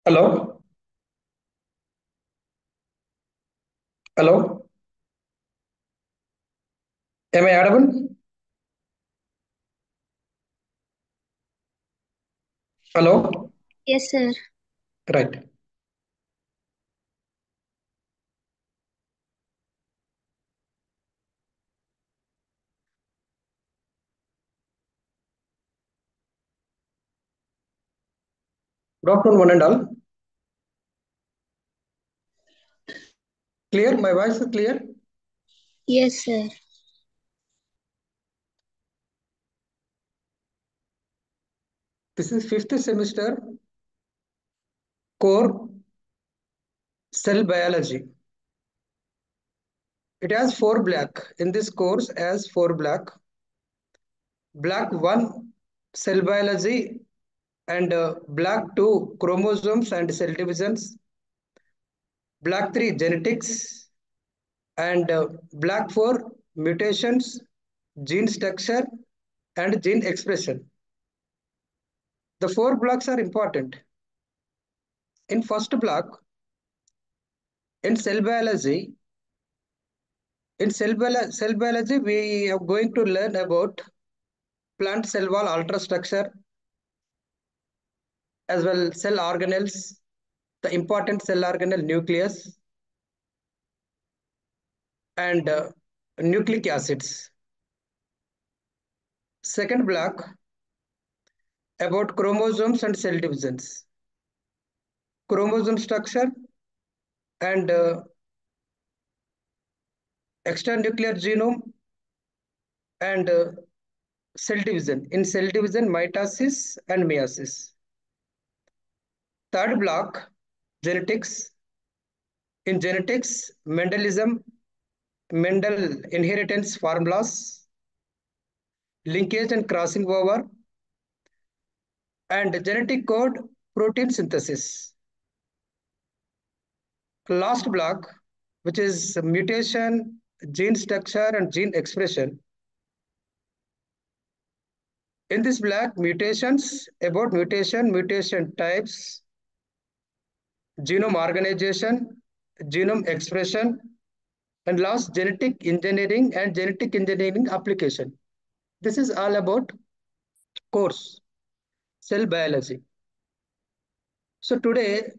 Hello, hello. Am I audible? Hello. Yes, sir. Right. Good afternoon, one and all. Clear? My voice is clear. Yes, sir. This is fifth semester core cell biology. It has four black. In this course, has four black. Black one cell biology and black two chromosomes and cell divisions. Black three genetics and black four mutations, gene structure and gene expression. The four blocks are important. In first block, in cell biology, we are going to learn about plant cell wall ultrastructure as well cell organelles, the important cell organelle nucleus, and nucleic acids. Second block about chromosomes and cell divisions, chromosome structure and extranuclear genome and cell division. In cell division, mitosis and meiosis. Third block, genetics. In genetics, Mendelism, Mendel inheritance formulas, linkage and crossing over, and genetic code protein synthesis. Last block, which is mutation, gene structure, and gene expression. In this block, mutations, about mutation, mutation types, genome organization, genome expression, and last genetic engineering and genetic engineering application. This is all about course, cell biology. So today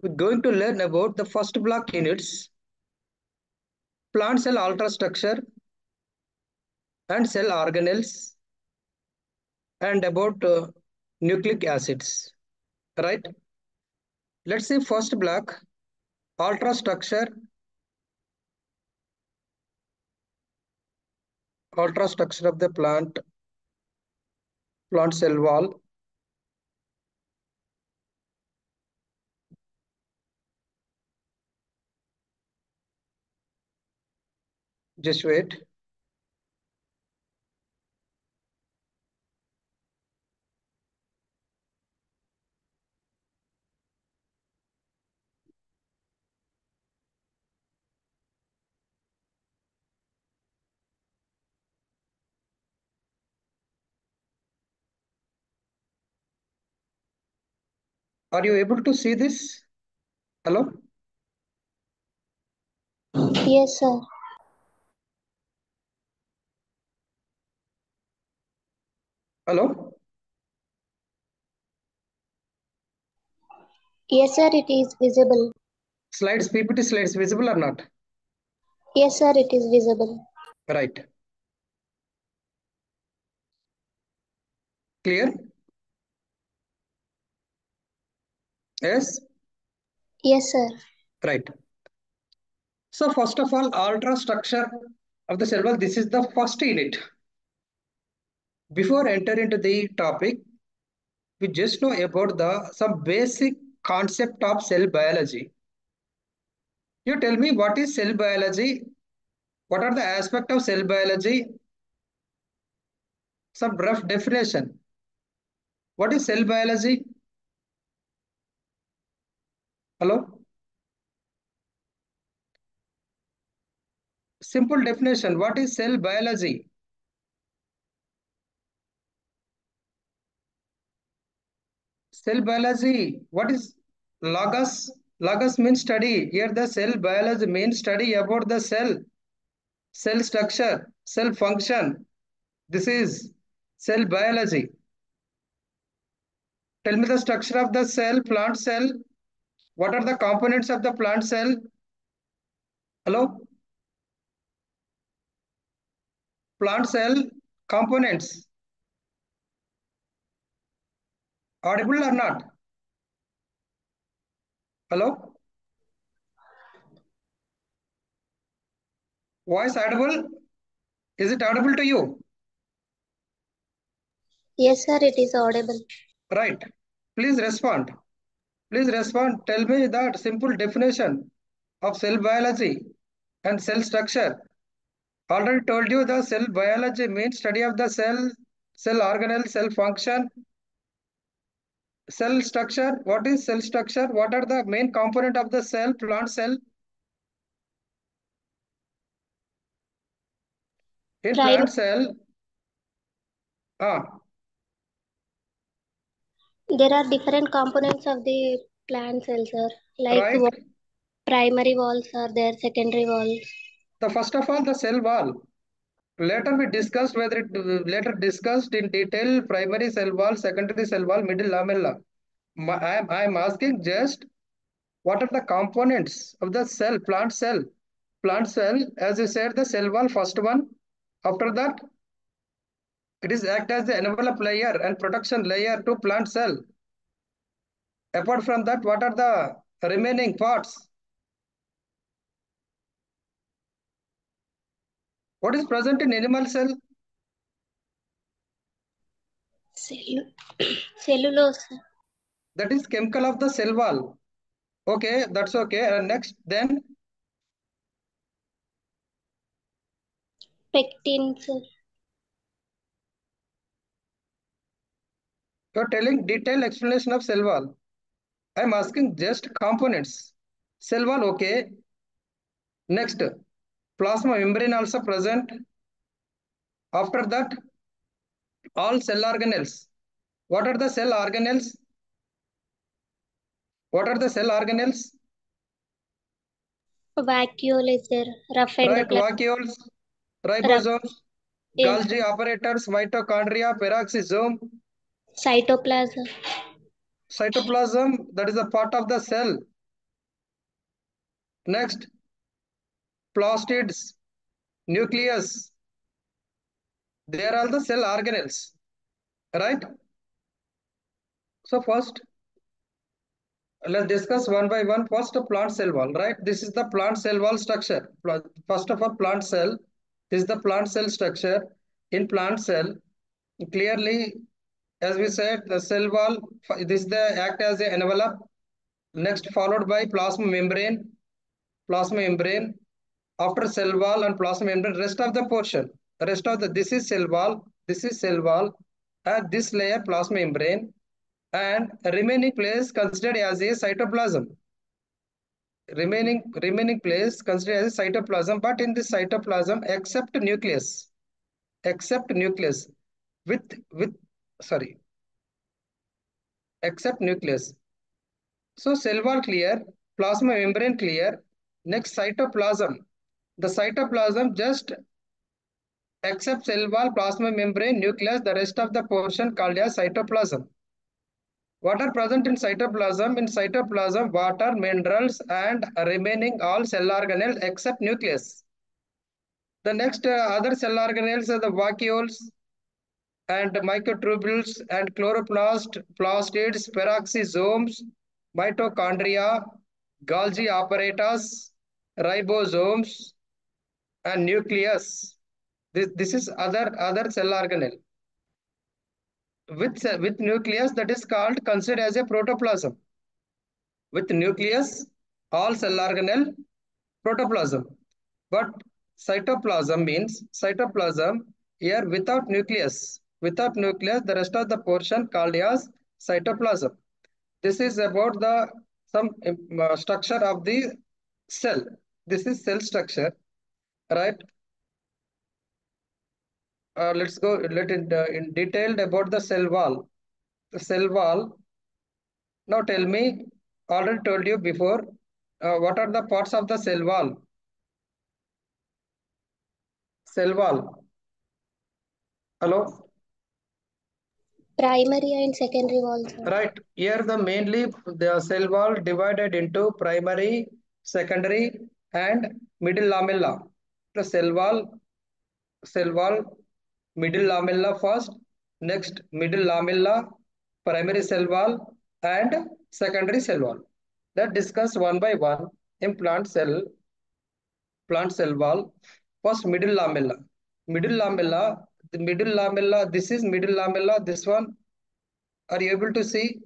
we're going to learn about the first block units, plant cell ultrastructure and cell organelles, and about nucleic acids. Right? Let's say first block, ultrastructure, ultrastructure of the plant cell wall. Just wait. Are you able to see this? Hello? Yes, sir. Hello? Yes, sir. It is visible. Slides, PPT slides visible or not? Yes, sir. It is visible. Right. Clear? Yes? Yes, sir. Right. So first of all, ultrastructure of the cell wall, this is the first unit. Before enter into the topic, we just know about the some basic concept of cell biology. You tell me what is cell biology? What are the aspects of cell biology? Some rough definition. What is cell biology? Hello? Simple definition. What is cell biology? Cell biology. What is? Logos means study. Here the cell biology means study about the cell structure, cell function. This is cell biology. Tell me the structure of the cell, plant cell. What are the components of the plant cell? Hello? Plant cell components. Audible or not? Hello? Voice audible? Is it audible to you? Yes, sir, it is audible. Right. Please respond. Please respond. Tell me the simple definition of cell biology and cell structure. Already told you the cell biology means study of the cell organelle, cell function, cell structure. What is cell structure? What are the main component of the cell, plant cell? In Prime, plant cell, ah, there are different components of the plant cells, sir. Like right. primary walls are there, secondary walls. The first of all, the cell wall. Later we discussed whether it later discussed in detail primary cell wall, secondary cell wall, middle lamella. I am asking just what are the components of the cell, plant cell? Plant cell, as you said, the cell wall, first one. After that, it is act as the envelope layer and protection layer to plant cell. Apart from that, what are the remaining parts? What is present in animal cell? Cell- Cellulose, That is chemical of the cell wall. Okay, that's okay. Next, then pectins, you are telling detailed explanation of cell wall. I am asking just components. Cell wall, okay. Next, plasma membrane also present. After that, all cell organelles. What are the cell organelles? What are the cell organelles? vacuole is there, rough Right, endoplasm, vacuoles, rough, ribosomes, yes, Golgi operators, mitochondria, peroxisome, cytoplasm, cytoplasm, that is a part of the cell. Next, plastids, nucleus, they are all the cell organelles, right? So first, let's discuss one by one. First, a plant cell wall, right? This is the plant cell wall structure. First of all, plant cell. This is the plant cell structure. In plant cell, clearly, as we said, the cell wall, this is the act as an envelope. Next, followed by plasma membrane. Plasma membrane. After cell wall and plasma membrane, rest of the portion. Rest of the, this is cell wall. This is cell wall. And this layer, plasma membrane. And remaining place considered as a cytoplasm. Remaining place considered as a cytoplasm, but in this cytoplasm except nucleus with sorry, except nucleus. So cell wall clear, plasma membrane clear. Next, cytoplasm. The cytoplasm just except cell wall, plasma membrane, nucleus, the rest of the portion called as cytoplasm. What are present in cytoplasm? In cytoplasm, water, minerals, and remaining all cell organelles except nucleus. The next other cell organelles are the vacuoles and microtubules and chloroplast, plastids, peroxisomes, mitochondria, Golgi apparatus, ribosomes, and nucleus. This is other cell organelle. With nucleus, that is called considered as a protoplasm. With nucleus, all cell organelle, protoplasm. But cytoplasm means cytoplasm here without nucleus. Without nucleus, the rest of the portion called as cytoplasm. This is about the some structure of the cell. This is cell structure, right? Let's go let it in detailed about the cell wall. The cell wall. Now tell me, already told you before. What are the parts of the cell wall? Cell wall. Hello. Primary and secondary walls, sir. Right. Here the mainly the cell wall divided into primary, secondary, and middle lamella. The cell wall, middle lamella first, next middle lamella, primary cell wall, and secondary cell wall. That discuss one by one in plant cell wall. First middle lamella. Middle lamella, the middle lamella, this is middle lamella, this one. Are you able to see?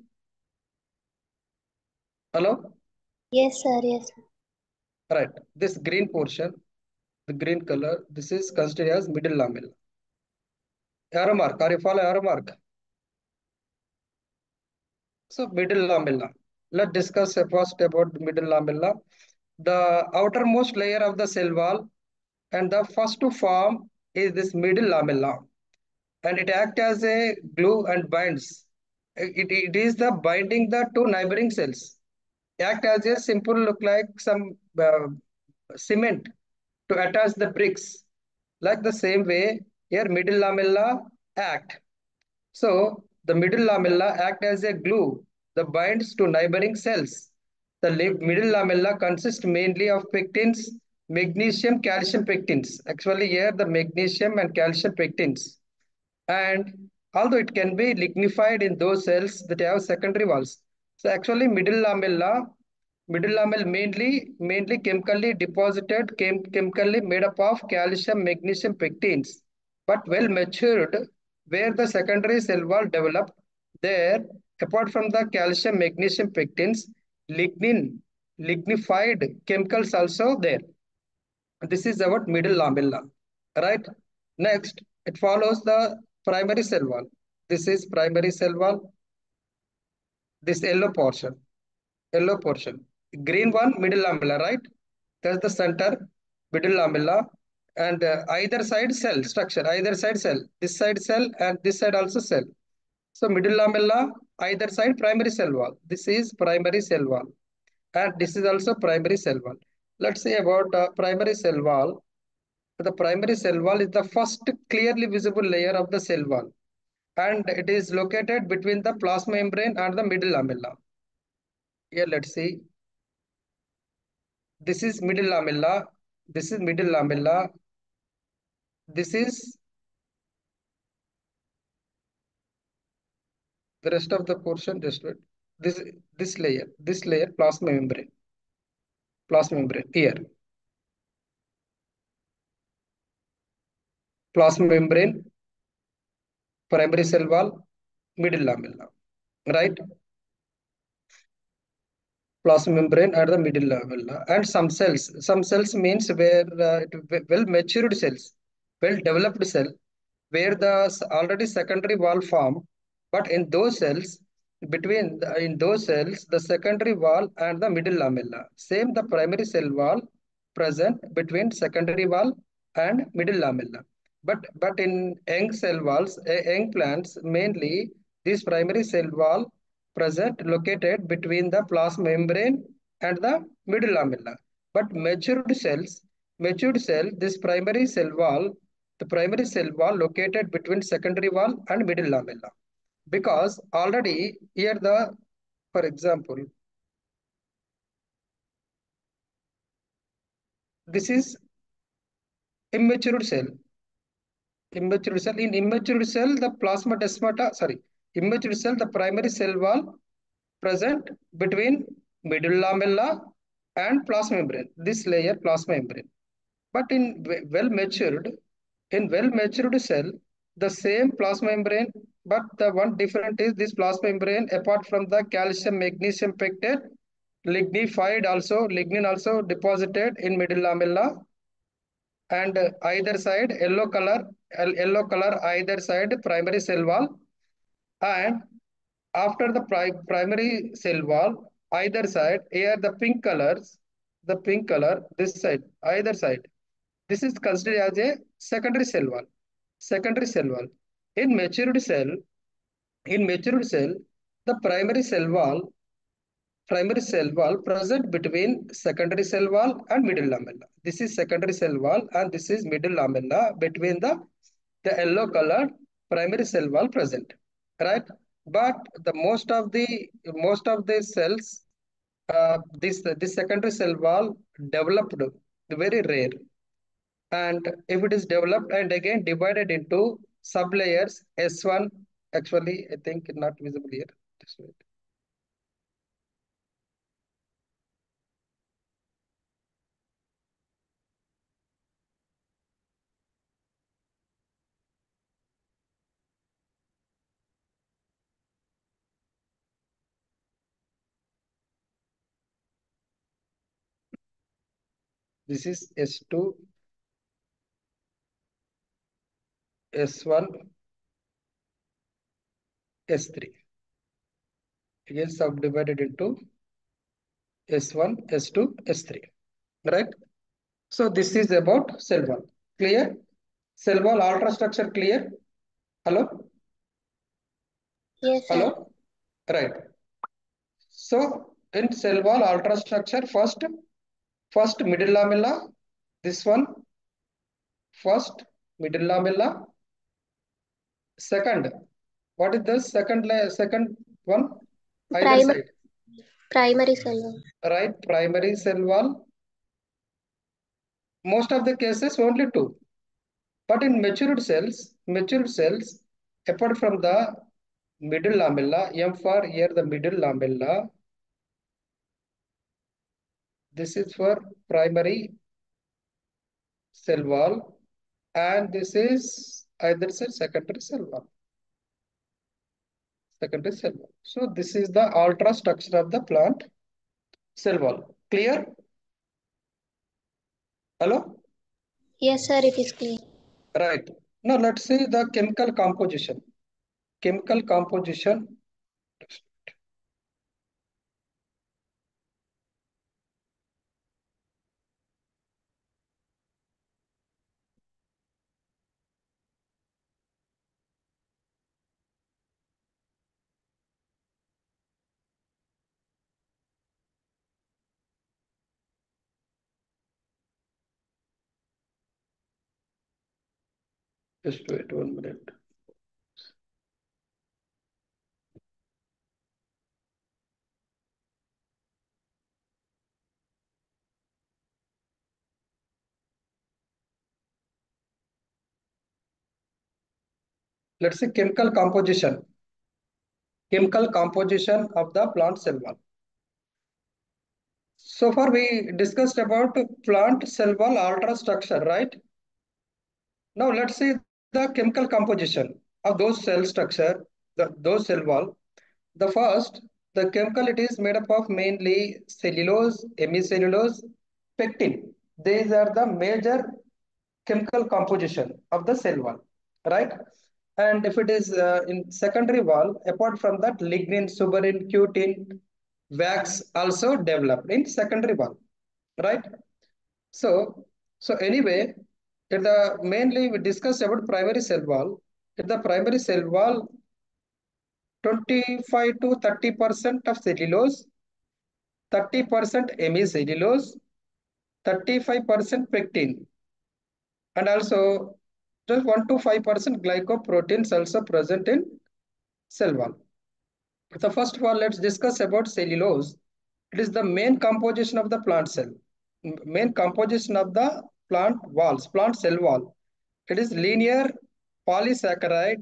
Hello? Yes, sir. Yes, sir. Right. This green portion, the green color, this is considered as middle lamella. Arrow mark. Are you follow arrow mark? So middle lamella. Let's discuss first about the middle lamella. The outermost layer of the cell wall and the first to form is this middle lamella, and it acts as a glue and binds. It is the binding the two neighboring cells. Act as a simple look like some cement to attach the bricks. Like the same way, here middle lamella act. So the middle lamella act as a glue that binds to neighboring cells. The middle lamella consists mainly of pectins, magnesium, calcium pectins. Actually, here the magnesium and calcium pectins. And although it can be lignified in those cells that have secondary walls. So actually, middle lamella mainly chemically deposited, chemically made up of calcium, magnesium pectins, but well matured, where the secondary cell wall developed there, apart from the calcium, magnesium pectins, lignin, lignified chemicals also there. This is about middle lamella, right? Next, it follows the primary cell wall. This is primary cell wall. This yellow portion. Green one, middle lamella, right? That's the center, middle lamella, and either side cell structure, either side cell. This side cell and this side also cell. So middle lamella, either side primary cell wall. This is primary cell wall, and this is also primary cell wall. Let's say about primary cell wall. The primary cell wall is the first clearly visible layer of the cell wall, and it is located between the plasma membrane and the middle lamella. Here, let's see. This is middle lamella. This is middle lamella. This is the rest of the portion. Just wait. This this layer, plasma membrane. Here, plasma membrane, primary cell wall, middle lamella. Right? Plasma membrane at the middle level, and some cells means where well matured cells, well developed cell, where the already secondary wall form, but in those cells, in those cells the secondary wall and the middle lamella same the primary cell wall present between secondary wall and middle lamella, but in young cell walls, young plants mainly, this primary cell wall present located between the plasma membrane and the middle lamella. But matured cell, this primary cell wall, the primary cell wall located between secondary wall and middle lamella. Because already here the, for example, this is immature cell. Immature cell. In immature cell, the plasma sorry, immature cell, the primary cell wall present between middle lamella and plasma membrane. This layer plasma membrane. But in well matured cell, the same plasma membrane, but the one different is this plasma membrane, apart from the calcium, magnesium pectate, lignin also deposited in middle lamella, and either side yellow color either side primary cell wall, and after the primary cell wall either side, here the pink color this side, either side, this is considered as a secondary cell wall. In matured cell, the primary cell wall primary cell wall present between secondary cell wall and middle lamella. This is secondary cell wall and this is middle lamella between the yellow colored primary cell wall present, right? But the most of the cells, this secondary cell wall developed very rare, and if it is developed and again divided into sublayers S1, actually I think not visible here. Just wait. This is S2, S1, S3. Again subdivided into S1, S2, S3. Right? So this is about cell wall. Clear? Cell wall ultrastructure clear? Hello? Yes, sir. Hello? Right. So in cell wall ultrastructure, first middle lamella, this one, first middle lamella, second. What is the second one? Either Primary side. primary cell wall. Right? Primary cell wall. Most of the cases only two. But in matured cells, apart from the middle lamella, M for here the middle lamella, this is for primary cell wall, and this is either say secondary cell wall. Secondary cell wall. So this is the ultra structure of the plant cell wall. Clear? Hello? Yes, sir, it is clear. Right. Now let's see the chemical composition. Chemical composition. Just wait 1 minute. Let's see chemical composition. Chemical composition of the plant cell wall. So far we discussed about plant cell wall ultrastructure, right? Now let's see the chemical composition of those cell structure, those cell wall. The first, the chemical it is made up of mainly cellulose, hemicellulose, pectin. These are the major chemical composition of the cell wall, right? And if it is in secondary wall, apart from that, lignin, suberin, cutin, wax also developed in secondary wall, right? So, so anyway, at the mainly we discussed about primary cell wall. At the primary cell wall, 25 to 30% of cellulose, 30% hemicellulose, 35% pectin, and also just 1 to 5% glycoproteins also present in cell wall. So first of all, let's discuss about cellulose. It is the main composition of the plant cell, main composition of the plant walls, plant cell wall. It is linear polysaccharide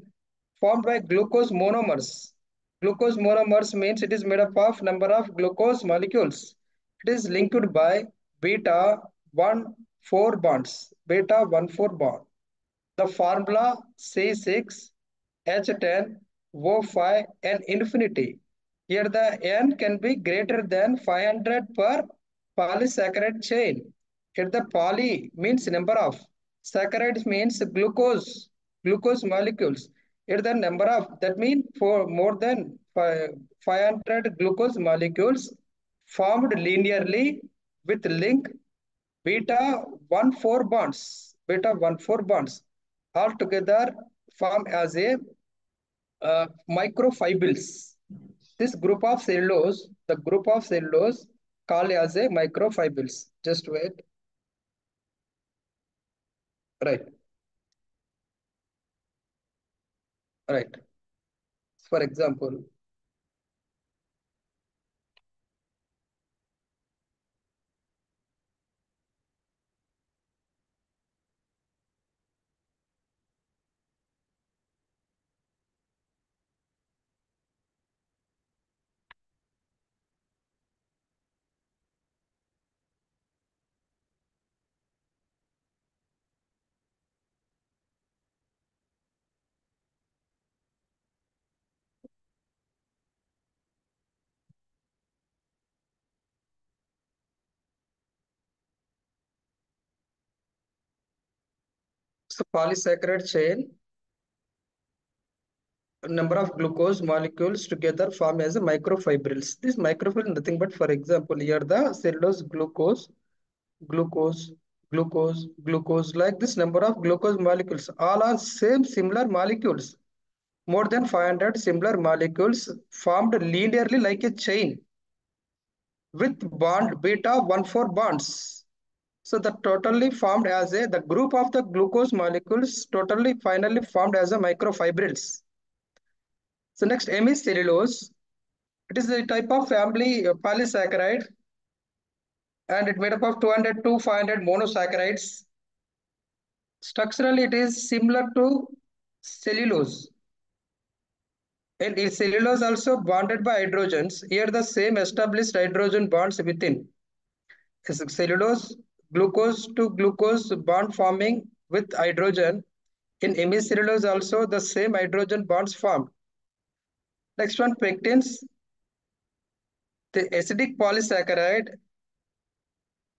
formed by glucose monomers. Glucose monomers means it is made up of number of glucose molecules. It is linked by beta 1 4 bonds. Beta 1 4 bond. The formula C6 H10 O5 N infinity. Here the N can be greater than 500 per polysaccharide chain. Here the poly means number of, saccharides means glucose molecules. Here the number of, that means for more than 500 glucose molecules formed linearly with link beta 1 4 bonds. Beta 1 4 bonds altogether form as a microfibrils. This group of cellulose called as a microfibrils. Just wait. Right, right. For example, so polysaccharide chain, number of glucose molecules together form as a microfibrils. This microfibril nothing but, for example, here the cellulose glucose, glucose, like this number of glucose molecules, all are same similar molecules. More than 500 similar molecules formed linearly like a chain with bond beta 1,4 bonds. So the totally formed as a, the group of the glucose molecules totally finally formed as a microfibrils. So next M is cellulose. It is a type of family polysaccharide and it made up of 200 to 500 monosaccharides. Structurally, it is similar to cellulose. And in cellulose also bonded by hydrogens. Here the same established hydrogen bonds within. Cellulose, glucose to glucose bond forming with hydrogen. In hemicellulose also the same hydrogen bonds formed. Next one, pectins. The acidic polysaccharide,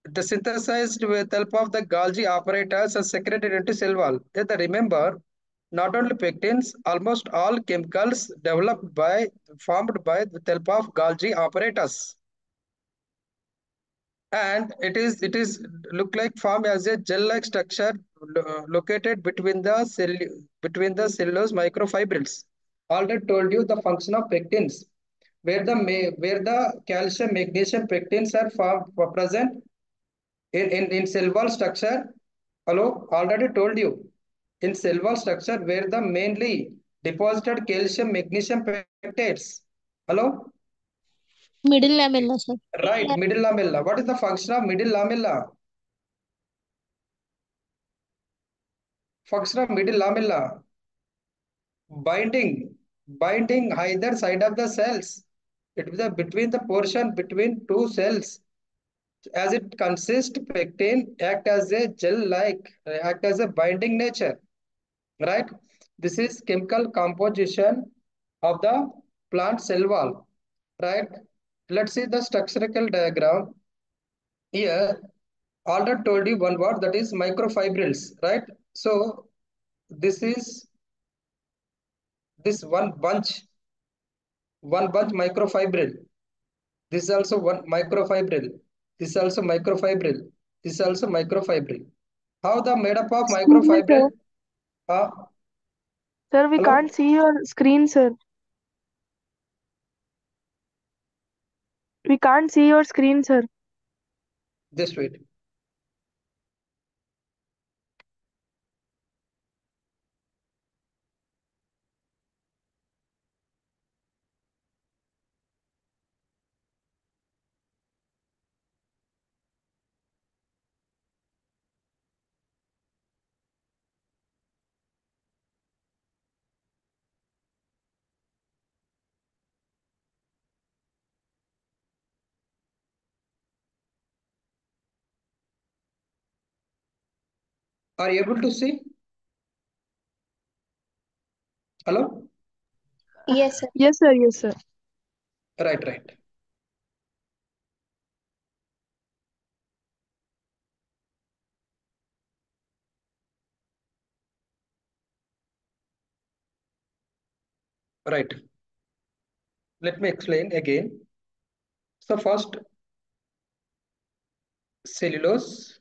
the synthesized with help of the Golgi apparatus are secreted into cell wall. Yet remember, not only pectins, almost all chemicals developed by formed by the help of Golgi apparatus. And it is look like form as a gel-like structure located between the cellulose microfibrils. Already told you the function of pectins, where the calcium, magnesium pectins are present in cell wall structure. Hello, already told you in cell wall structure where the mainly deposited calcium, magnesium peptides. Hello, Middle lamella, sir. right, middle lamella. What is the function of middle lamella? Function of middle lamella, binding, binding either side of the cells. It is the between the portion between two cells. As it consists, pectin act as a gel-like, act as a binding nature. Right? This is chemical composition of the plant cell wall. Right? Let's see the structural diagram. Here, already told you one word, that is microfibrils. Right? So this is this one bunch microfibril. This is also one microfibril. This is also microfibril. This is also microfibril. How the made up of Excuse me, microfibril? sir. Uh, Sir, we hello? can't see your screen, sir. We can't see your screen, sir. Just wait. Are you able to see? Hello? Yes, sir. Yes, sir. Yes, sir. Right, right. Right. Let me explain again. So first, cellulose,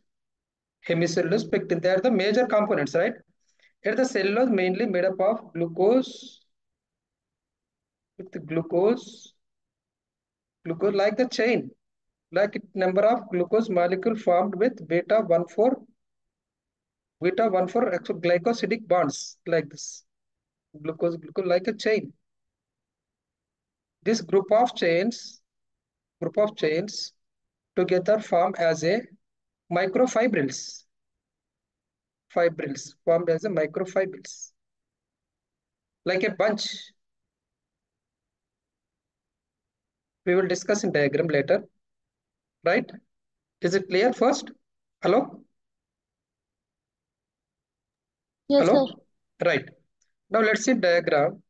hemicellulose, pectin, they are the major components, right? Here the cellulose mainly made up of glucose with glucose. Glucose like the chain, like number of glucose molecule formed with beta 1,4 glycosidic bonds like this. Glucose like a chain. This group of chains together form as a microfibrils. Fibrils formed as a microfibrils, like a bunch. We will discuss in diagram later, right? Is it clear first? Hello? Yes, sir. Hello? Right. Now let's see diagram.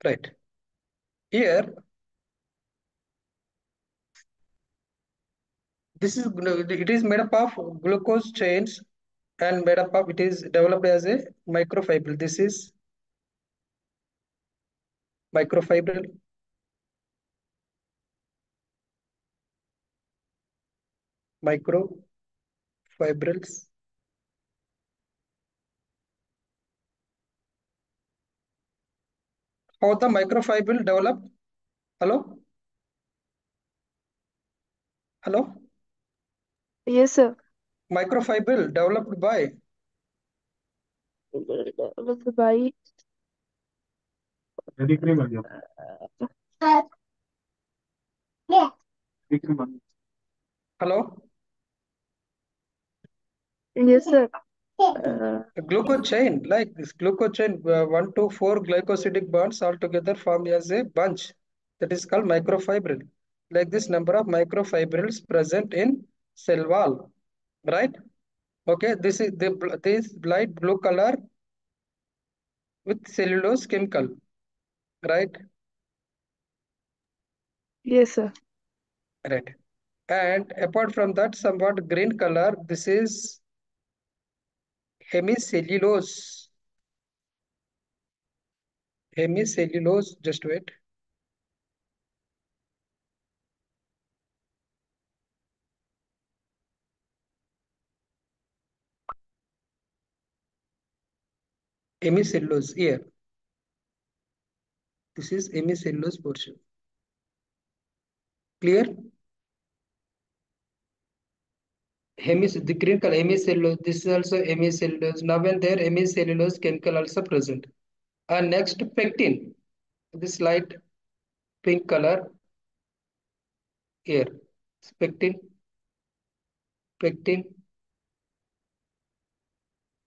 Right. Here, it is made up of glucose chains and made up of it is developed as a microfibril. This is microfibril, microfibrils. How the microfibril develop? Hello? Hello? Yes, sir. Microfibril developed by With by hello? yes, sir. Uh, A glucose chain, like this glucose chain, 1 to 4 glycosidic bonds all together form as a bunch. That is called microfibril. Like this number of microfibrils present in cell wall, right? Okay, this light blue color with cellulose chemical, right? yes, sir. Right. And apart from that, somewhat green color, this is hemicellulose. Hemicellulose, just wait. Hemicellulose here. This is hemicellulose portion. Clear? The green color hemicellulose. This is also hemicellulose. Now and there hemicellulose chemical also present. And next pectin. This light pink color here. Pectin, pectin,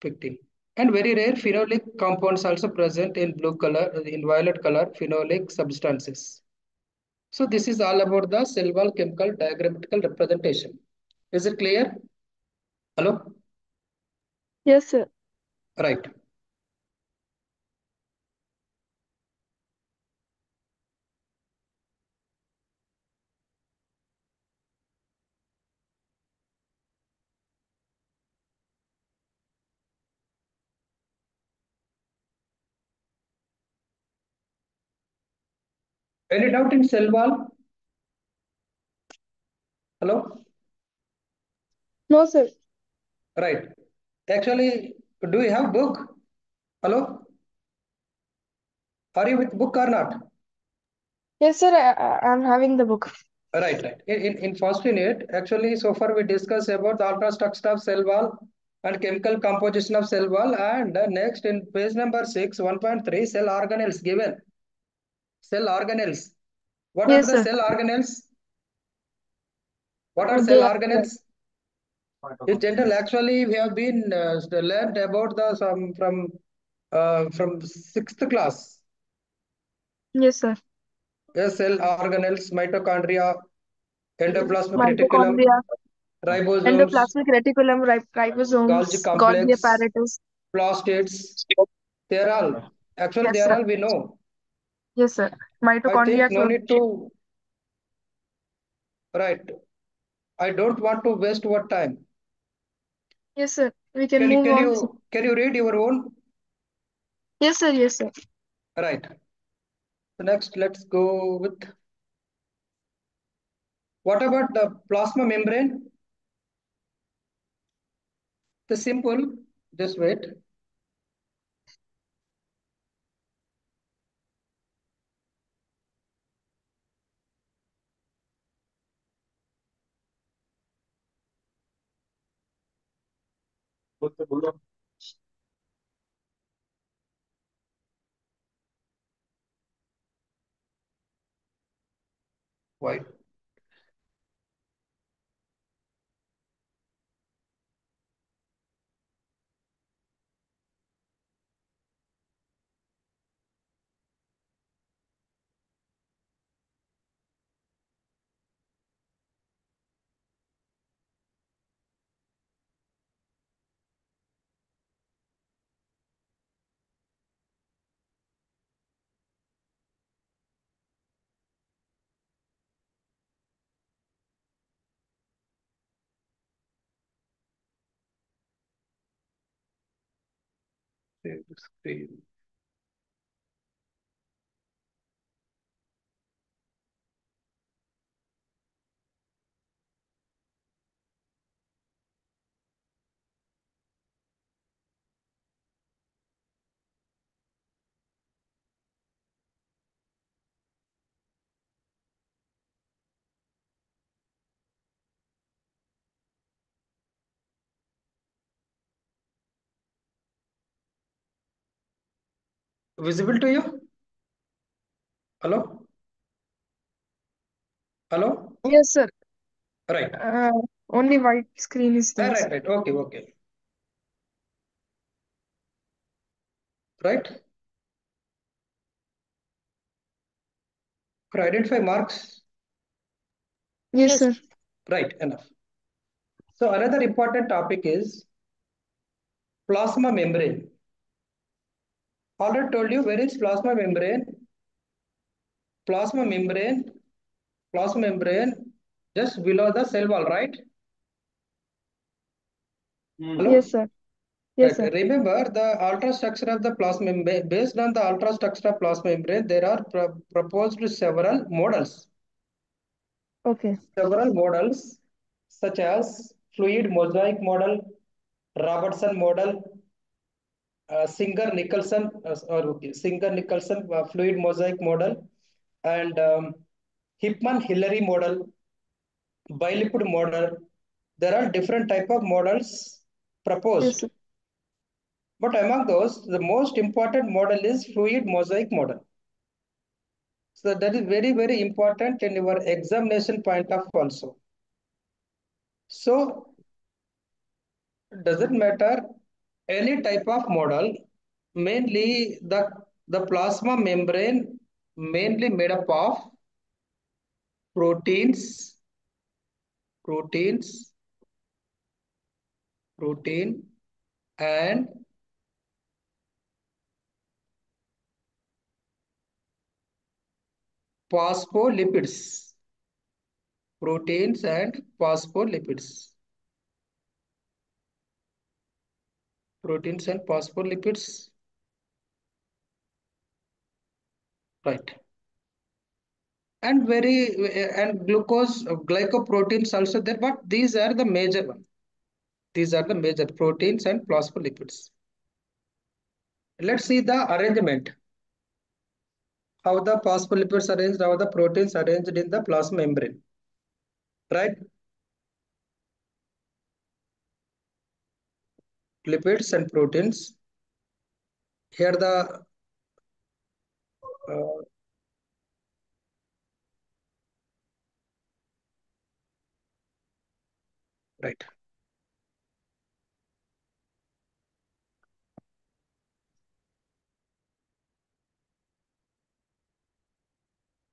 pectin. And very rare phenolic compounds also present in blue color, in violet color phenolic substances. So this is all about the cell wall chemical diagrammatical representation. Is it clear? Hello? Yes, sir. Right. Any doubt in cell wall? Hello? No, sir. Right. Actually, do you have book? Hello? Are you with book or not? Yes, sir. I'm having the book. Right. In first unit, actually, so far we discussed about the ultrastructure of cell wall and chemical composition of cell wall. And next in page number 6, 1.3, cell organelles given. Cell organelles. What are Yes, the sir. cell organelles? What are cell They are organelles? In general, actually, we have been learned about the some from sixth class. yes, sir. Yes, cell organelles, mitochondria, endoplasmic reticulum, Mitochondria, ribosomes, endoplasmic reticulum, ribosomes, Golgi Golgi complex, apparatus. plastids. They are all. Actually, they Yes, are sir. all we know. Yes, sir. I think Mitochondria. no need to. Right. I don't want to waste our time. Yes, sir. We can Can you move can on, sir. you can you read your own? Yes, sir. Yes, sir. Right. So next, let's go with what about the plasma membrane? The simple. Just wait. Why? Share the screen. Visible to you? Hello? Hello? Yes, sir. Right. Uh, Only white screen is there, sir. Right. Okay, okay. Right? For identify marks. Yes, Yes. sir. Right, enough. So another important topic is plasma membrane. Already told you where is plasma membrane. Plasma membrane, plasma membrane just below the cell wall, right? Yes, Hello? sir. Yes, Right. sir. Remember the ultrastructure of the plasma membrane. Based on the ultrastructure of plasma membrane, there are proposed several models. Okay. Several models such as fluid mosaic model, Robertson model, Singer Nicholson fluid mosaic model, and Hipman Hillary model, bilipid model. There are different type of models Yes, proposed, sir. but among those, the most important model is fluid mosaic model. So that is very very important in your examination point of also. So doesn't matter any type of model, mainly the plasma membrane mainly made up of proteins, proteins, protein, and phospholipids, proteins and phospholipids, proteins and phospholipids, right? And very and glucose, glycoproteins also there, but these are the major one. These are the major proteins and phospholipids. Let's see the arrangement. How the phospholipids arranged, how the proteins arranged in the plasma membrane, right? Lipids and proteins. Here the uh, right.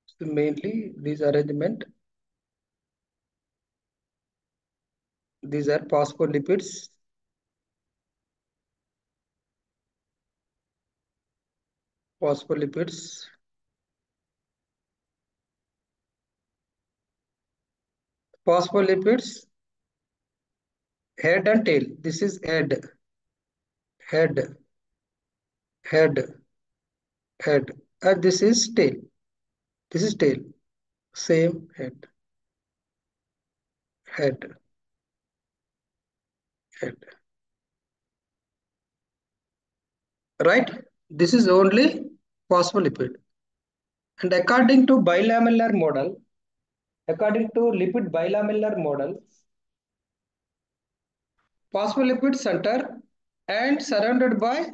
So mainly these arrangement, these are phospholipids, phospholipids, phospholipids, head and tail. This is head, head, head, and this is tail. This is tail. Same head, head. Right? This is only phospholipid. And according to bilamellar model, according to lipid bilamellar model, phospholipid center and surrounded by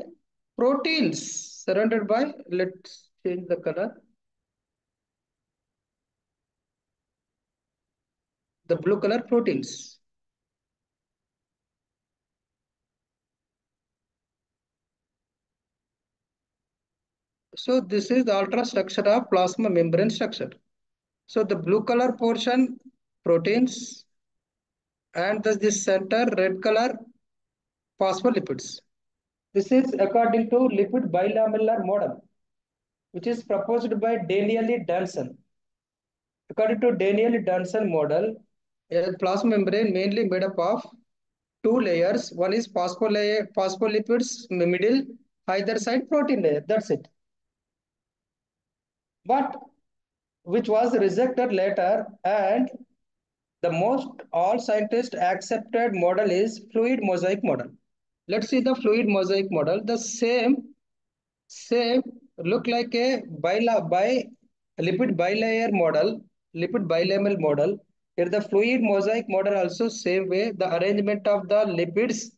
proteins. Surrounded by, let's change the color, the blue color proteins. So this is the ultra structure of plasma membrane structure. So the blue color portion, proteins, and this center red color, phospholipids. This is according to lipid bilamellar model, which is proposed by Danieli Danson. According to Danieli Danson model, a plasma membrane mainly made up of two layers. One is phospholipids, middle, either side protein layer. That's it. But which was rejected later, and the most all scientists accepted model is fluid mosaic model. Let's see the fluid mosaic model. The same look like a lipid bilayer model, lipid bilayer model. Here the fluid mosaic model also same way the arrangement of the lipids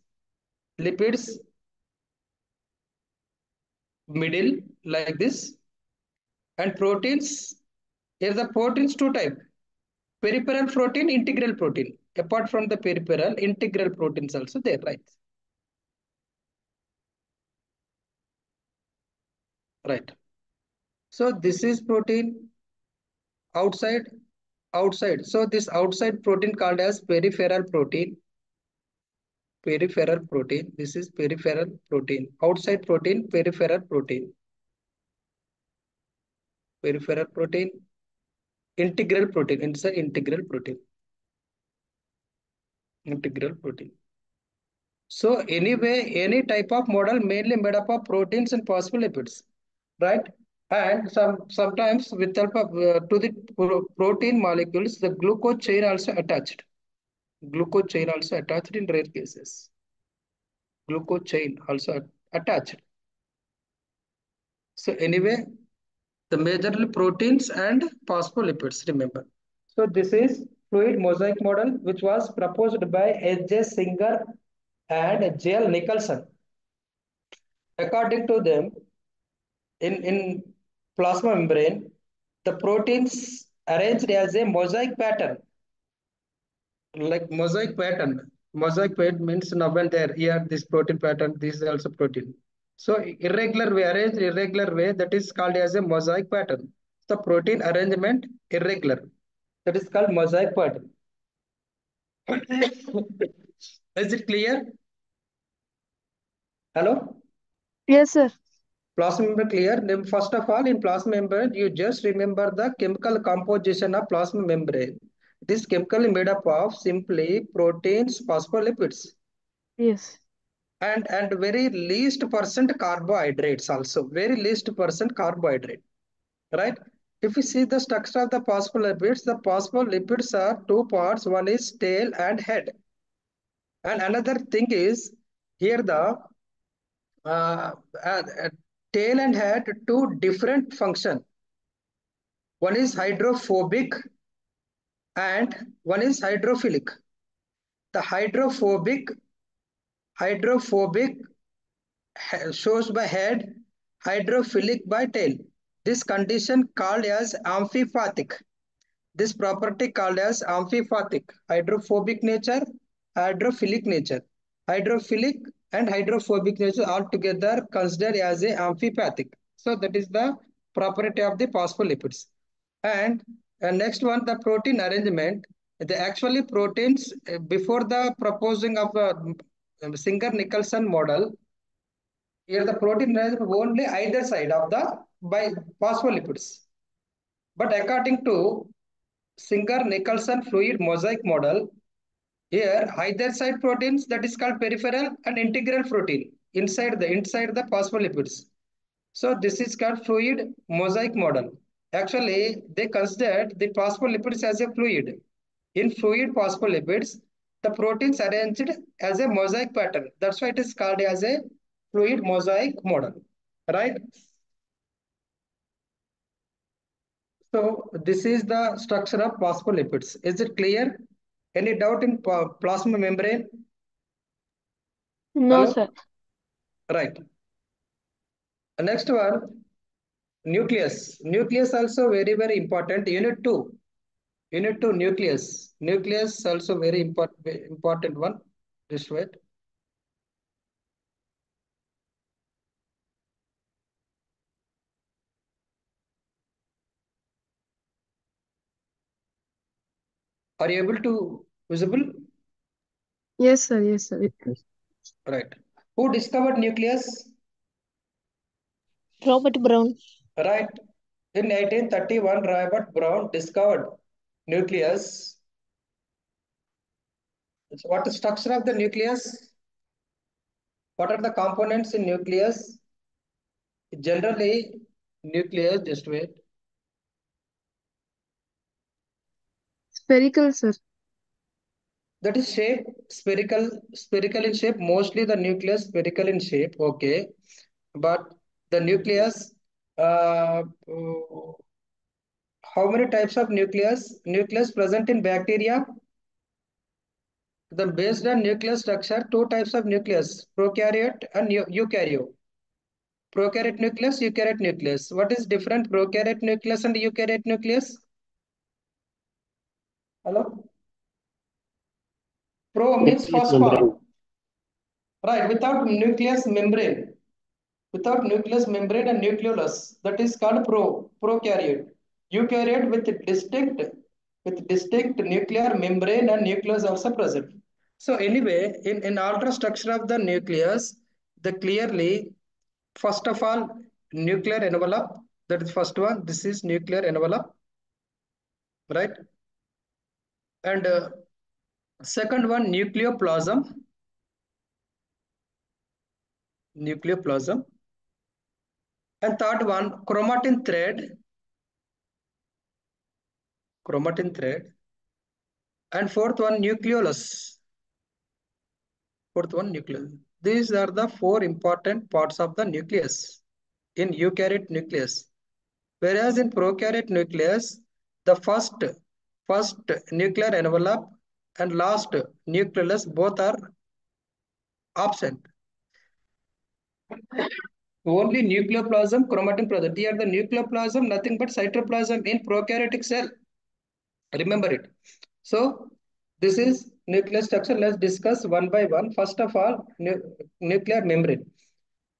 middle like this, and proteins. Here the proteins two type: peripheral protein, integral protein. Apart from the peripheral, integral proteins also there, right? Right. So this is protein outside, outside. So this outside protein called as peripheral protein. Peripheral protein. This is peripheral protein. Outside protein, peripheral protein. Peripheral protein, integral protein. Inside integral protein. Integral protein. So anyway, any type of model mainly made up of proteins and phospholipids, right? And sometimes with help of to the protein molecules, the glucose chain also attached. Glucose chain also attached in rare cases. Glucose chain also attached. So anyway, the majorly proteins and phospholipids, remember. So this is fluid mosaic model, which was proposed by H.J. Singer and J.L. Nicholson. According to them, in plasma membrane, the proteins arranged as a mosaic pattern, like mosaic pattern. Mosaic pattern means now and there, here this protein pattern, this is also protein. So irregular way, arranged irregular way, that is called as a mosaic pattern. The protein arrangement irregular, that is called mosaic pattern. Is it clear? Hello? Yes, sir. Plasma membrane clear. Then first of all, in plasma membrane, you just remember the chemical composition of plasma membrane. It is chemically made up of simply proteins, phospholipids, Yes. and very least percent carbohydrates also. Very least percent carbohydrate, right? If you see the structure of the phospholipids are two parts. One is tail and head, and another thing is here the uh, uh, uh, tail and head two different function. One is hydrophobic and one is hydrophilic. The hydrophobic shows by head, hydrophilic by tail. This condition called as amphipathic. This property called as amphipathic, hydrophobic nature, hydrophilic nature. Hydrophilic and hydrophobic nature altogether considered as a amphipathic. So that is the property of the phospholipids. And next one, the protein arrangement. The actually proteins before the proposing of Singer-Nicholson model, here the protein arrangement only either side of the by phospholipids. But according to Singer-Nicholson fluid mosaic model, here either side proteins, that is called peripheral, and integral protein inside the phospholipids. So this is called fluid mosaic model. Actually, they considered the phospholipids as a fluid. In fluid phospholipids, the proteins arranged as a mosaic pattern. That's why it is called as a fluid mosaic model, right? So this is the structure of phospholipids. Is it clear? Any doubt in plasma membrane? No, Hello? sir. Right. Next one, nucleus. Nucleus also very, very important. Unit 2. Unit 2, nucleus. Nucleus also very important one. Just wait. Are you able to visible? Yes, sir. Yes, sir. Right. Who discovered nucleus? Robert Brown. Right. In 1831, Robert Brown discovered nucleus. So what is structure of the nucleus? What are the components in nucleus? Generally, nucleus, just wait. Spherical, sir. That is shape, spherical in shape. Mostly the nucleus spherical in shape. Okay. But the nucleus, how many types of nucleus? Nucleus present in bacteria. The based on nucleus structure, two types of nucleus, prokaryote and eukaryote. Prokaryote nucleus, eukaryote nucleus. What is different prokaryote nucleus and eukaryote nucleus? Hello? Pro means Nucleus first membrane. form. Right, without nucleus membrane and nucleolus, that is called prokaryote. Eukaryote with distinct nuclear membrane and nucleus also present. So anyway, in ultra structure of the nucleus, the clearly first of all nuclear envelope, that is first one. This is nuclear envelope, right? And second one nucleoplasm, and third one chromatin thread, and fourth one nucleolus. Fourth one nucleus. These are the four important parts of the nucleus in eukaryote nucleus. Whereas in prokaryote nucleus, the first nuclear envelope and last nucleolus both are absent. Only nucleoplasm, chromatin present. Here the nucleoplasm, nothing but cytoplasm in prokaryotic cell. Remember it. So this is nuclear structure. Let's discuss one by one. First of all, nuclear membrane.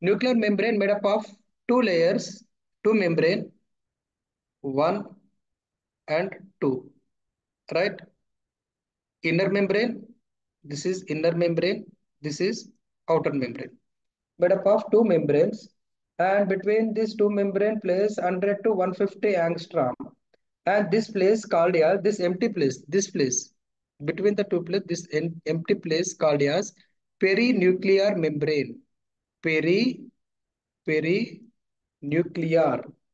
Nuclear membrane made up of two layers, two membrane, one and two. Right? Inner membrane. This is inner membrane. This is outer membrane. Made up of two membranes, and between these two membrane place 100 to 150 angstrom, and this place called as this empty place, this place between the two place, this empty place called as perinuclear membrane. Peri perinuclear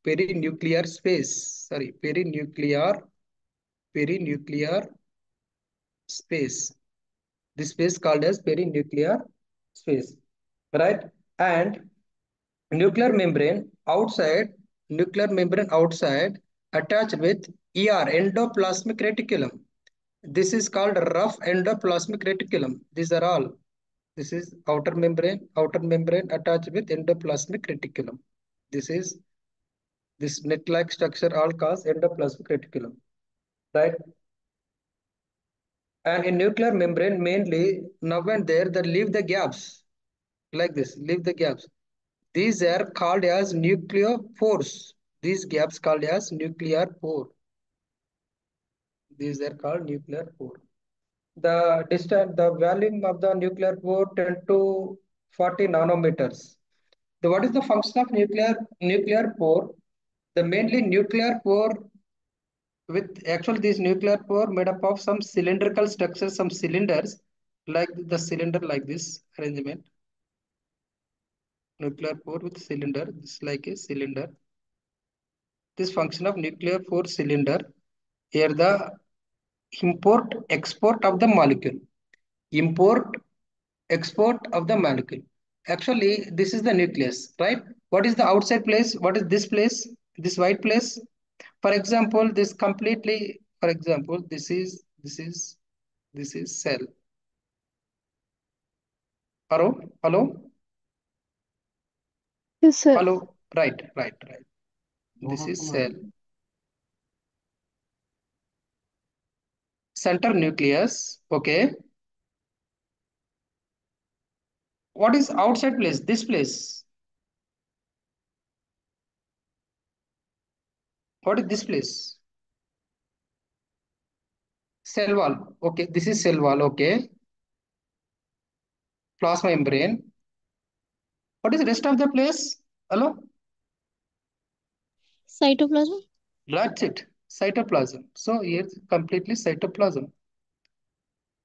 perinuclear space, sorry, perinuclear space. This space called as perinuclear space, right? And nuclear membrane outside, nuclear membrane outside attached with endoplasmic reticulum. This is called rough endoplasmic reticulum. These are all. This is outer membrane attached with endoplasmic reticulum. This is this net-like structure all called endoplasmic reticulum, right? And in nuclear membrane, mainly now and there, that leave the gaps like this, leave the gaps. These are called as nucleopores. These gaps called as nuclear pore. These are called nuclear pore. The distance, the volume of the nuclear pore 10 to 40 nanometers. So what is the function of nuclear pore? The mainly nuclear pore with actually this nuclear pore made up of some cylindrical structures, some cylinders like the cylinder like this arrangement. Nuclear pore with cylinder, this like a cylinder. This function of nuclear pore cylinder, here the import export of the molecule. Import export of the molecule. Actually, this is the nucleus, right? What is the outside place? What is this place? This white place? For example, this completely, for example, this is cell. Hello, hello, Yes, sir. hello. Right. This is cell. Center nucleus. Okay. What is outside place? This place. What is this place? Cell wall. Okay. This is cell wall. Okay. Plasma membrane. What is the rest of the place? Hello. Cytoplasm. That's it. Cytoplasm. So here completely cytoplasm.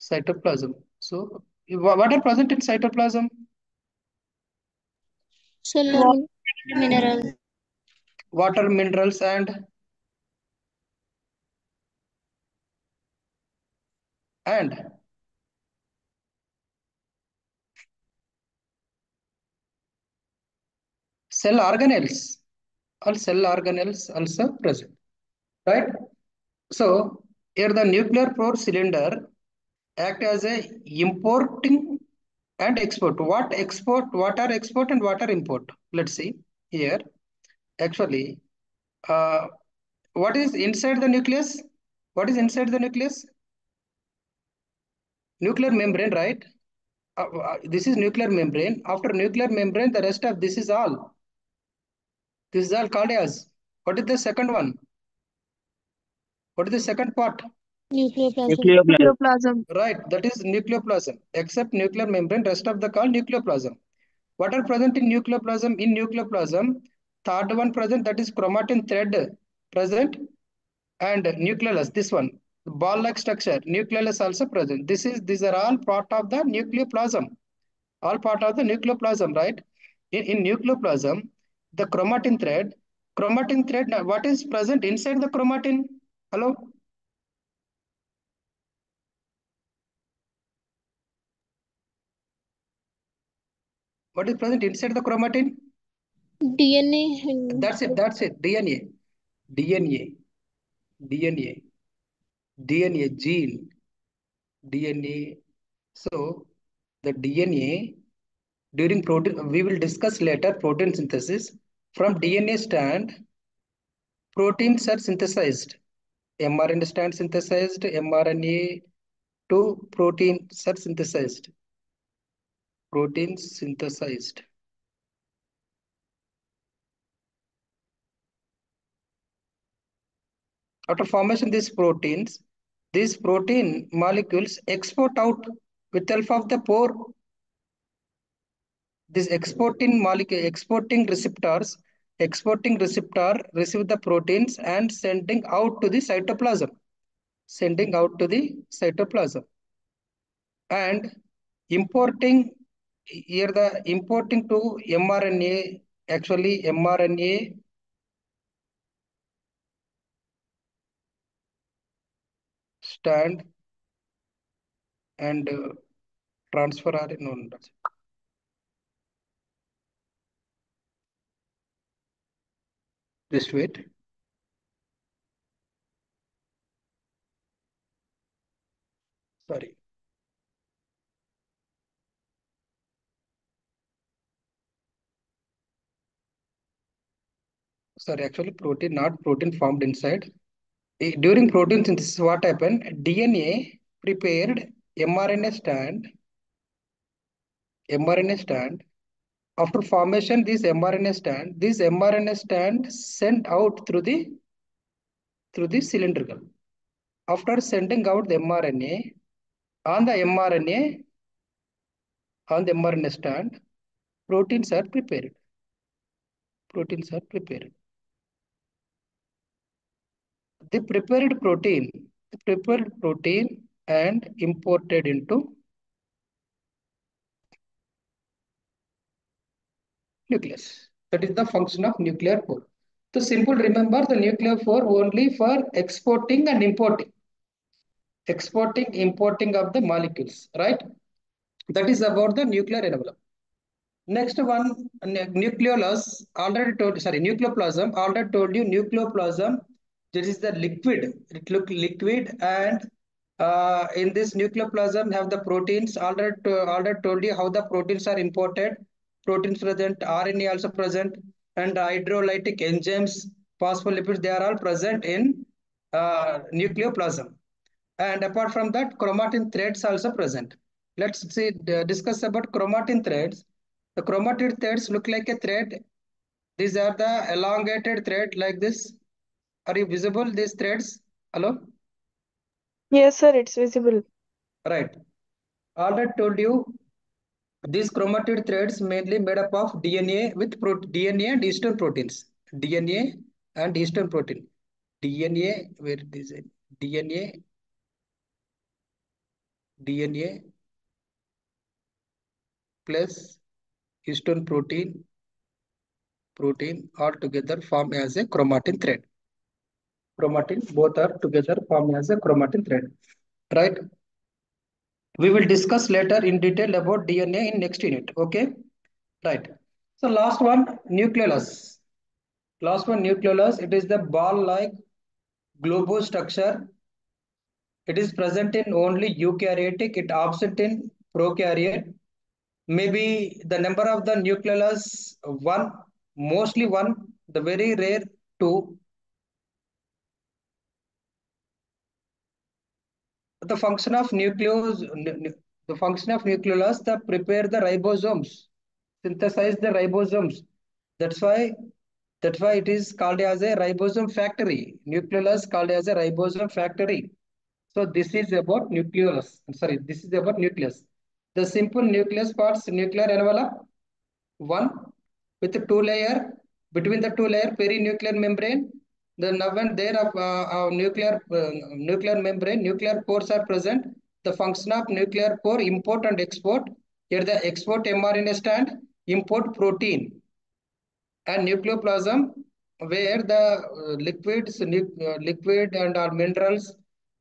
Cytoplasm. So what are present in cytoplasm? Cellular Wa- minerals. Water, minerals, and cell organelles. All cell organelles also present. Right. So here the nuclear pore cylinder act as a importing and export. What export? What are export and what are import? Let's see here. Actually, uh, what is inside the nucleus? What is inside the nucleus? Nuclear membrane, right? This is nuclear membrane. After nuclear membrane, the rest of this is all. This is all called as. What is the second one? What is the second part? Nucleoplasm. Nucleoplasm. Nucleoplasm. Right, that is nucleoplasm. Except nuclear membrane, rest of the called nucleoplasm. What are present in nucleoplasm? In nucleoplasm, third one present, that is chromatin thread present, and nucleolus. This one, ball-like structure, nucleolus also present. These are all part of the nucleoplasm. All part of the nucleoplasm, right? In nucleoplasm, the chromatin thread. Now, what is present inside the chromatin? Hello, what is present inside the chromatin? DNA and That's it. DNA, DNA, DNA gene, DNA. So the DNA during protein, we will discuss later protein synthesis. From DNA stand, proteins are synthesized. mRNA stand synthesized, mRNA to proteins are synthesized. Proteins synthesized. After formation these protein molecules export out with help of the pore. This exporting receptor receive the proteins and sending out to the cytoplasm. Sending out to the cytoplasm. And importing, here the importing to mRNA, actually mRNA stand and transfer RNA. No, no, just wait. Sorry. Sorry, actually protein, not protein formed inside. During protein synthesis, what happened? DNA prepared mRNA stand. mRNA stand. After formation, this mRNA stand sent out through the cylindrical. After sending out the mRNA, on the mRNA, on the mRNA stand, proteins are prepared. Proteins are prepared. The prepared protein and imported into nucleus. That is the function of nuclear pore. So simple, remember the nuclear pore only for exporting and importing. Exporting, importing of the molecules, right? That is about the nuclear envelope. Next one, nucleolus, already told, sorry, nucleoplasm, already told you nucleoplasm, this is the liquid, it look liquid and In this nucleoplasm have the proteins. Already told you how the proteins are imported. Proteins present, RNA also present, and hydrolytic enzymes, phospholipids, they are all present in nucleoplasm. And apart from that, chromatin threads also present. Let's see, discuss about chromatin threads. The chromatin threads look like a thread. These are the elongated thread like this. Are you visible, these threads? Hello? Yes, sir, it's visible. Right. Already told you these chromatid threads mainly made up of DNA with DNA and eastern proteins. DNA and eastern protein. DNA, where it is it? DNA, DNA plus eastern protein all together form as a chromatin thread. Chromatin both are together form as a chromatin thread. Right? We will discuss later in detail about DNA in next unit. Okay? Right. So last one, nucleolus. Last one, nucleolus. It is the ball-like globose structure. It is present in only eukaryotic. It absent in prokaryote. Maybe the number of the nucleolus one, mostly one. The very rare two. The function of the function of nucleolus, the prepare the ribosomes, synthesize the ribosomes. That's why that's why it is called as a ribosome factory. Nucleolus called as a ribosome factory. So this is about nucleolus. Sorry, this is about nucleus. The simple nucleus parts, nuclear envelope, one with two layer, between the two layer perinuclear membrane. The now and there of nuclear membrane, nuclear pores are present. The function of nuclear pore, import and export. Here the export mRNA stand, import protein. And nucleoplasm where the liquid and all minerals,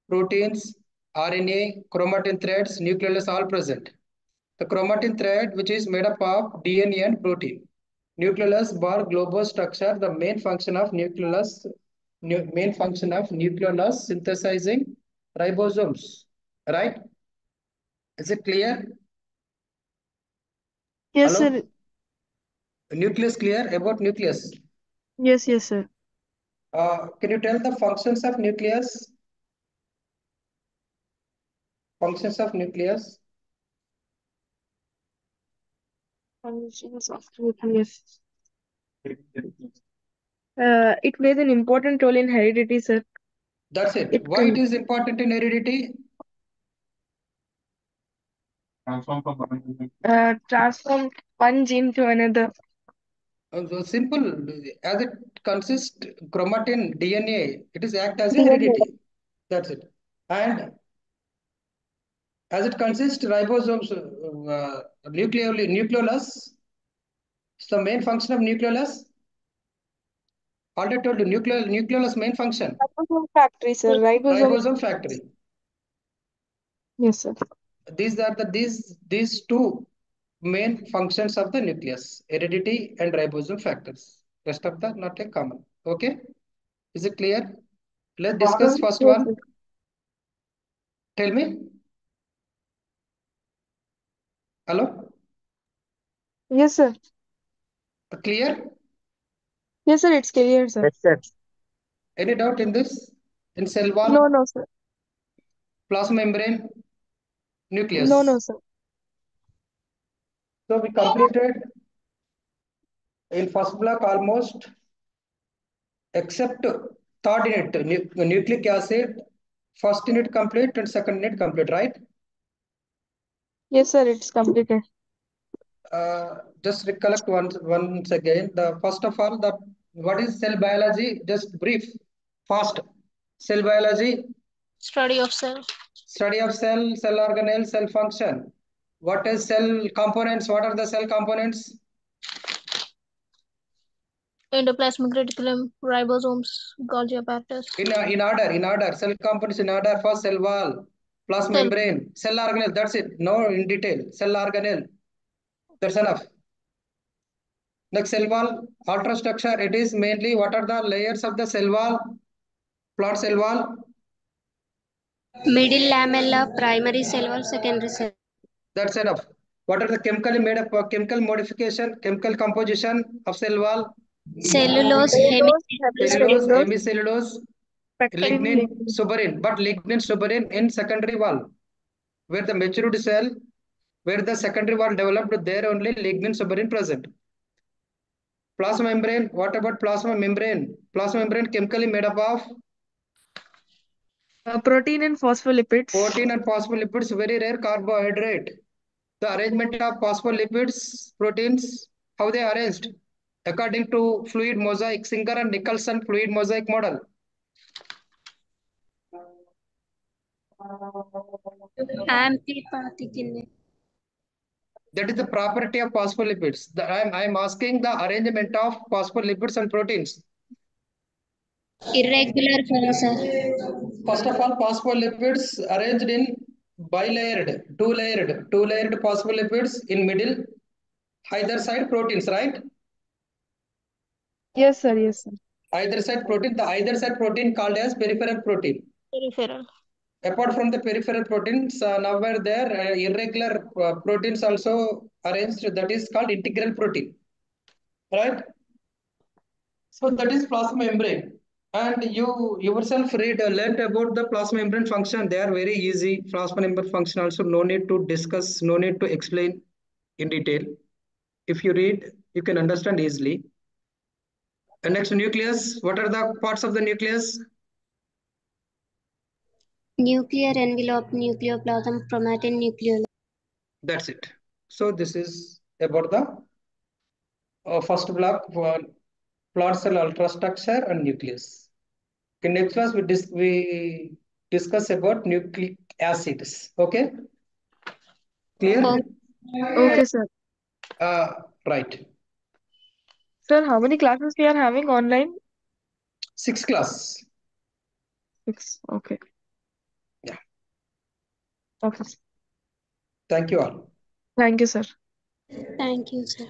proteins, RNA, chromatin threads, nucleolus all present. The chromatin thread, which is made up of DNA and protein. Nucleolus bar globose structure, the main function of nucleolus synthesizing ribosomes. Right? Is it clear? Yes, sir. Hello? Nucleus clear about nucleus. Yes, yes, sir. Can you tell the functions of nucleus? Functions of nucleus. Functions of nucleus. It plays an important role in heredity, sir. That's it. It Why it can is important in heredity? transform one gene to another. So simple. As it consists chromatin DNA, it is act as a DNA. heredity. That's it. And as it consists ribosomes, nucleolus. So the main function of nucleolus. Already told you nucleolus main function. Ribosome factory, sir. Ribosome. Ribosome factory. Yes, sir. These two main functions of the nucleus, heredity and ribosome factors. Rest of the not a common. Okay, is it clear? Let's discuss first Yes, sir. one. Tell me. Hello, Yes, sir. clear? Yes, sir. It's clear, sir. Yes, sir. Any doubt in this? In cell No, wall, no, sir. plasma membrane, No, no, nucleus. sir. So we completed in first block almost, except third unit, nucleic acid. First unit complete and second unit complete, right? Yes, sir. It's completed. Just recollect once again. The first of all, the what is cell biology? Just brief, fast. Cell biology, Study of cell. study of cell organelle, cell function. What is cell components? What are the cell components? Endoplasmic reticulum, ribosomes, Golgi apparatus, In order, cell components in order. First cell wall, plasma cell. membrane, cell organelle. That's it. No in detail. Cell organelle. That's enough. Next cell wall, ultrastructure. It is mainly what are the layers of the cell wall? Plot cell wall. Middle lamella, primary cell wall, secondary cell. That's enough. What are the chemically made up chemical modification, chemical composition of cell wall? Cellulose, Cellulose, Cellulose, hemicellulose, hemicellulose, hemicellulose, pectin, lignin, lignin. suberin. But lignin, suberin in secondary wall, where the matured cell, where the secondary wall developed, there only lignin, suberin present. Plasma membrane. What about plasma membrane? Plasma membrane chemically made up of Protein and phospholipids. protein and phospholipids, very rare carbohydrate. The arrangement of phospholipids, proteins, how they are arranged? According to fluid mosaic, Singer and Nicholson fluid mosaic model. amphiparticle. That is the property of phospholipids. I'm asking the arrangement of phospholipids and proteins. Irregular form, sir. First of all, phospholipids arranged in bilayered, two-layered phospholipids in middle, either side proteins, right? Yes, sir. Yes, sir. Either side protein, the either side protein called as peripheral protein. Peripheral. Apart from the peripheral proteins, now were there irregular proteins also arranged, that is called integral protein, right? So that is plasma membrane. And you yourself learned about the plasma membrane function. They are very easy. Plasma membrane function also no need to discuss, no need to explain in detail. If you read, you can understand easily. And next, nucleus. What are the parts of the nucleus? Nuclear envelope, nucleoplasm, chromatin, nucleolus. That's it. So this is about the first block for plot cell ultrastructure and nucleus. In next class, we discuss about nucleic acids. Okay, clear? Okay. Okay, sir. Right. Sir, how many classes we are having online? 6 class. 6. Okay. Yeah. Okay. Thank you all. Thank you, sir. Thank you, sir.